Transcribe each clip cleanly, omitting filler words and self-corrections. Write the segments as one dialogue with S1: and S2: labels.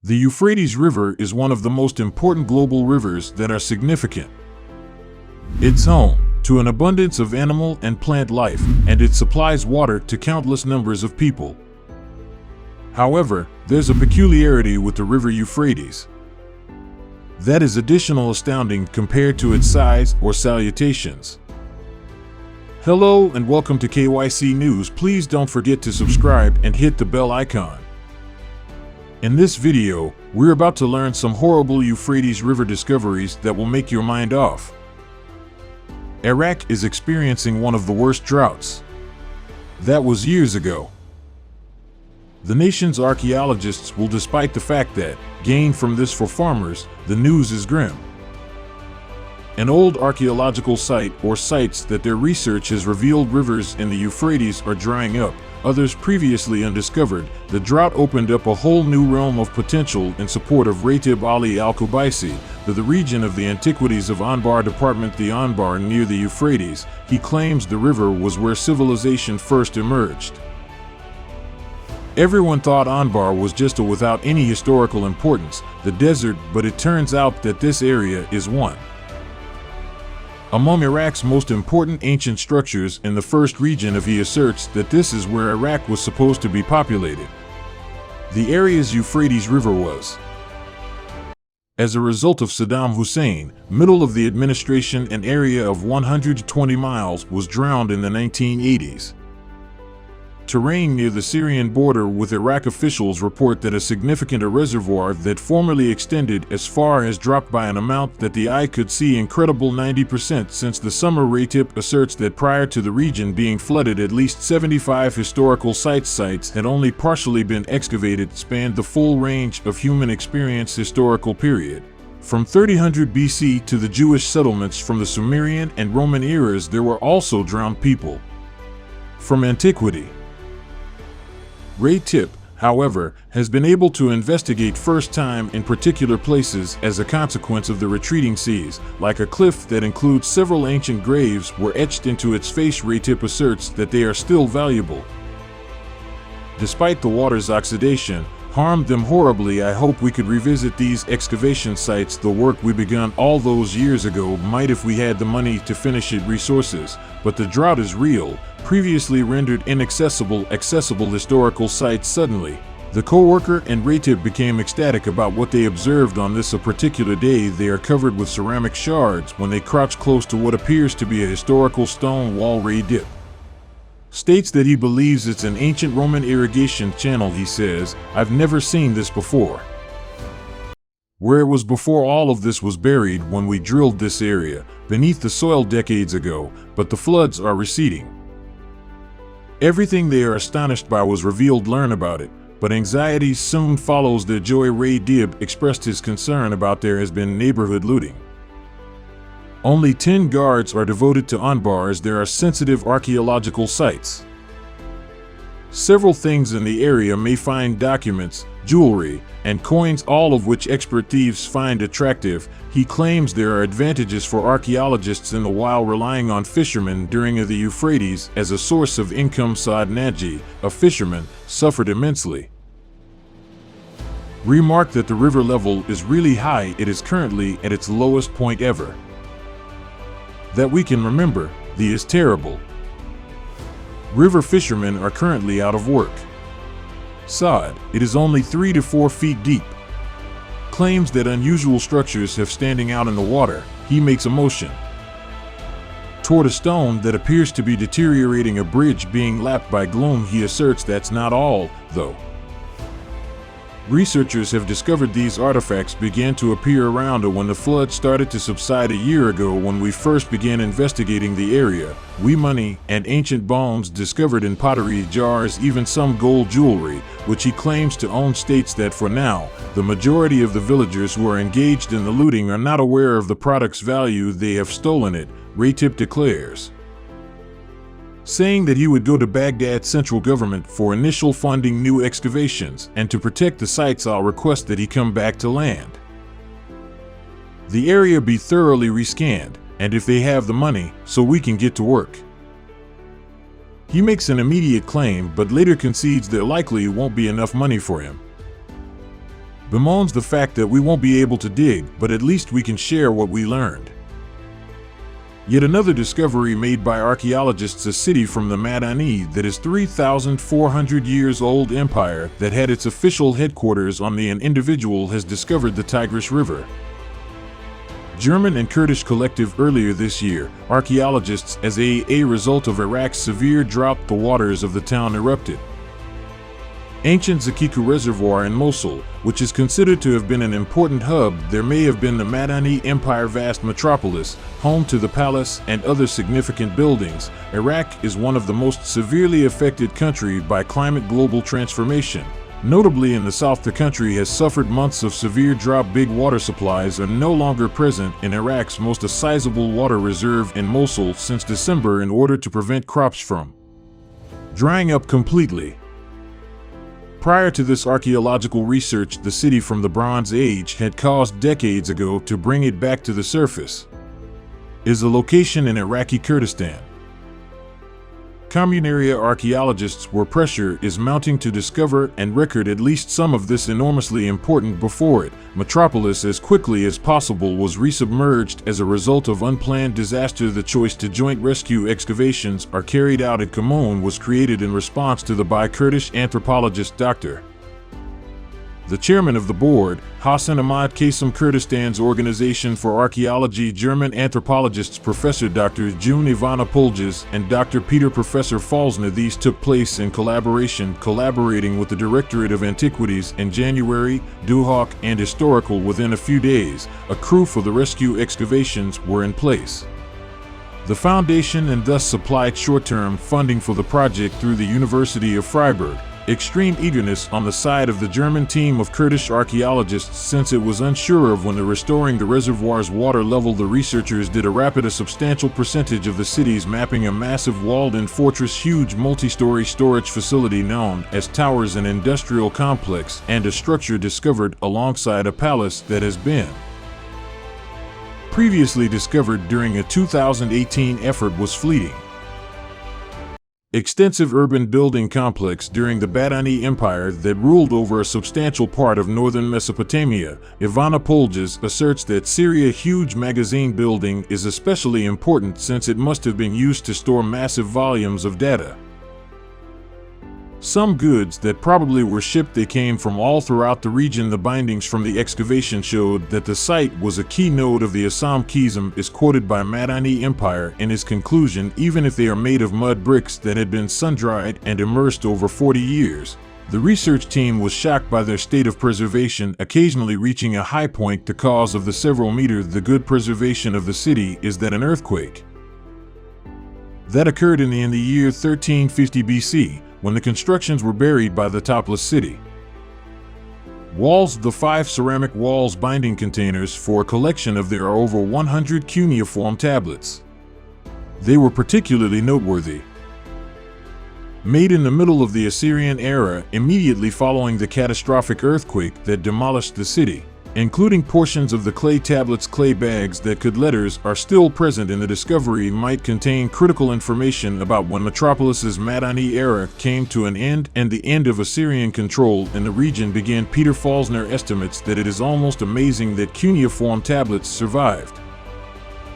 S1: The Euphrates River is one of the most important global rivers that are significant. It's home to an abundance of animal and plant life, and it supplies water to countless numbers of people. However, there's a peculiarity with the river Euphrates that is additional astounding compared to its size or salutations. Hello and welcome to KYC News. Please don't forget to subscribe and hit the bell icon. In this video, we're about to learn some horrible Euphrates River discoveries that will make your mind off. Iraq is experiencing one of the worst droughts. That was years ago. The nation's archaeologists will, despite the fact that gain from this for farmers, the news is grim. An old archaeological site or sites that their research has revealed rivers in the Euphrates are drying up, others previously undiscovered. The drought opened up a whole new realm of potential in support of Raytib Ali al-Kubaisi, the region of the antiquities of Anbar department, the Anbar near the Euphrates. He claims the river was where civilization first emerged. Everyone thought Anbar was just a without any historical importance, the desert, but it turns out that this area is one among Iraq's most important ancient structures in the first region. He asserts that this is where Iraq was supposed to be populated. The area's Euphrates River was, as a result of Saddam Hussein, middle of the administration, an area of 120 miles was drowned in the 1980s. Terrain near the Syrian border with Iraq. Officials report that a significant reservoir that formerly extended as far as dropped by an amount that the eye could see incredible 90% since the summer. Raytip asserts that prior to the region being flooded, at least 75 historical sites had only partially been excavated, spanned the full range of human experience historical period. From 3000 BC to the Jewish settlements from the Sumerian and Roman eras, there were also drowned people. From antiquity. Raytip, however, has been able to investigate first time in particular places as a consequence of the retreating seas, like a cliff that includes several ancient graves were etched into its face. Raytip asserts that they are still valuable. Despite the water's oxidation harmed them horribly. I hope we could revisit these excavation sites. The work we begun all those years ago might if we had the money to finish it. Resources, but the drought is real. Previously rendered inaccessible, accessible historical sites. Suddenly, the coworker and Raytip became ecstatic about what they observed on this a particular day. They are covered with ceramic shards when they crouch close to what appears to be a historical stone wall. Ray Dibb states that he believes it's an ancient Roman irrigation channel. He says, "I've never seen this before. Where it was before all of this was buried when we drilled this area beneath the soil decades ago, but the floods are receding. Everything they are astonished by was revealed. Learn about it, but anxiety soon follows." The Joy Ray Dibb expressed his concern about there has been neighborhood looting. Only 10 guards are devoted to Anbar as there are sensitive archaeological sites. Several things in the area may find documents, jewelry, and coins, all of which expert thieves find attractive. He claims there are advantages for archaeologists in the while relying on fishermen during the Euphrates as a source of income. Saad Naji, a fisherman, suffered immensely. Remarked that the river level is really high. It is currently at its lowest point ever that we can remember. The is terrible. River fishermen are currently out of work. Saad, it is only 3 to 4 feet deep. Claims that unusual structures have standing out in the water. He makes a motion toward a stone that appears to be deteriorating, a bridge being lapped by gloom. He asserts that's not all, though. Researchers have discovered these artifacts began to appear around when the flood started to subside a year ago. When we first began investigating the area, money and ancient bones discovered in pottery jars, even some gold jewelry, which he claims to own. States that for now, the majority of the villagers who are engaged in the looting are not aware of the product's value. They have stolen it, Raytip declares, saying that he would go to Baghdad central government for initial funding new excavations, and to protect the sites I'll request that he come back to land. The area be thoroughly rescanned, and if they have the money, so we can get to work. He makes an immediate claim but later concedes there likely won't be enough money for him. bemoans the fact that we won't be able to dig, but at least we can share what we learned. Yet another discovery made by archaeologists, a city from the Madani that is 3,400 years old empire that had its official headquarters on an individual has discovered the Tigris River. German and Kurdish collective earlier this year, archaeologists, as a result of Iraq's severe drought, the waters of the town erupted. Ancient Zakiku Reservoir in Mosul, which is considered to have been an important hub, there may have been the Madani Empire vast metropolis, home to the palace and other significant buildings. Iraq is one of the most severely affected countries by climate global transformation. Notably in the south, the country has suffered months of severe drought. Big water supplies are no longer present in Iraq's most sizable water reserve in Mosul since December in order to prevent crops from drying up completely. Prior to this archaeological research, the city from the Bronze Age had caused decades ago to bring it back to the surface. Is a location in Iraqi Kurdistan. Communary archaeologists where pressure is mounting to discover and record at least some of this enormously important before it metropolis as quickly as possible was resubmerged as a result of unplanned disaster. The choice to joint rescue excavations are carried out at Kamoun was created in response to the by Kurdish anthropologist Dr. The chairman of the board, Hassan Ahmad Kasem, Kurdistan's Organization for Archaeology, German anthropologists Professor Dr. June Ivana Polges and Dr. Peter Professor Falsna. These took place in collaborating with the Directorate of Antiquities in January, Duhawk and Historical. Within a few days, a crew for the rescue excavations were in place. The foundation and thus supplied short-term funding for the project through the University of Freiburg. Extreme eagerness on the side of the German team of Kurdish archaeologists since it was unsure of when restoring the reservoir's water level. The researchers did a substantial percentage of the city's mapping, a massive walled-in fortress, huge multi-story storage facility known as towers, an industrial complex, and a structure discovered alongside a palace that has been previously discovered during a 2018 effort was fleeting. Extensive urban building complex during the Badani Empire that ruled over a substantial part of northern Mesopotamia. Ivana Polges asserts that Syria huge magazine building is especially important since it must have been used to store massive volumes of data. Some goods that probably were shipped, they came from all throughout the region. The bindings from the excavation showed that the site was a key node of the Assam Kizm, is quoted by Madani Empire in his conclusion. Even if they are made of mud bricks that had been sun-dried and immersed over 40 years. The research team was shocked by their state of preservation, occasionally reaching a high point. The cause of the several meters the good preservation of the city is that an earthquake that occurred in the year 1350 BC, when the constructions were buried by the topless city. Walls. The 5 ceramic walls binding containers for a collection of there are over 100 cuneiform tablets. They were particularly noteworthy. Made in the middle of the Assyrian era, immediately following the catastrophic earthquake that demolished the city. Including portions of the clay tablets, clay bags that could letters are still present in the discovery, might contain critical information about when Metropolis's Madani era came to an end and the end of Assyrian control in the region began. Peter Falsner estimates that it is almost amazing that cuneiform tablets survived.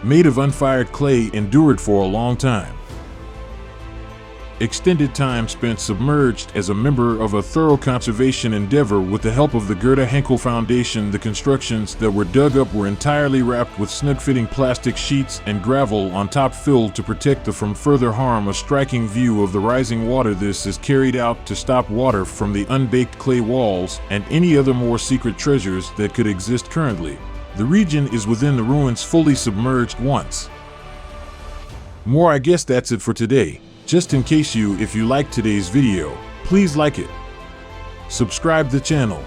S1: Made of unfired clay, endured for a long time. Extended time spent submerged as a member of a thorough conservation endeavor with the help of the Gerda Henkel Foundation. The constructions that were dug up were entirely wrapped with snug-fitting plastic sheets and gravel on top, filled to protect them from further harm. A striking view of the rising water. This is carried out to stop water from the unbaked clay walls and any other more secret treasures that could exist currently. The region is within the ruins, fully submerged once more. I guess that's it for today. Just in case if you liked today's video, please like it. Subscribe the channel.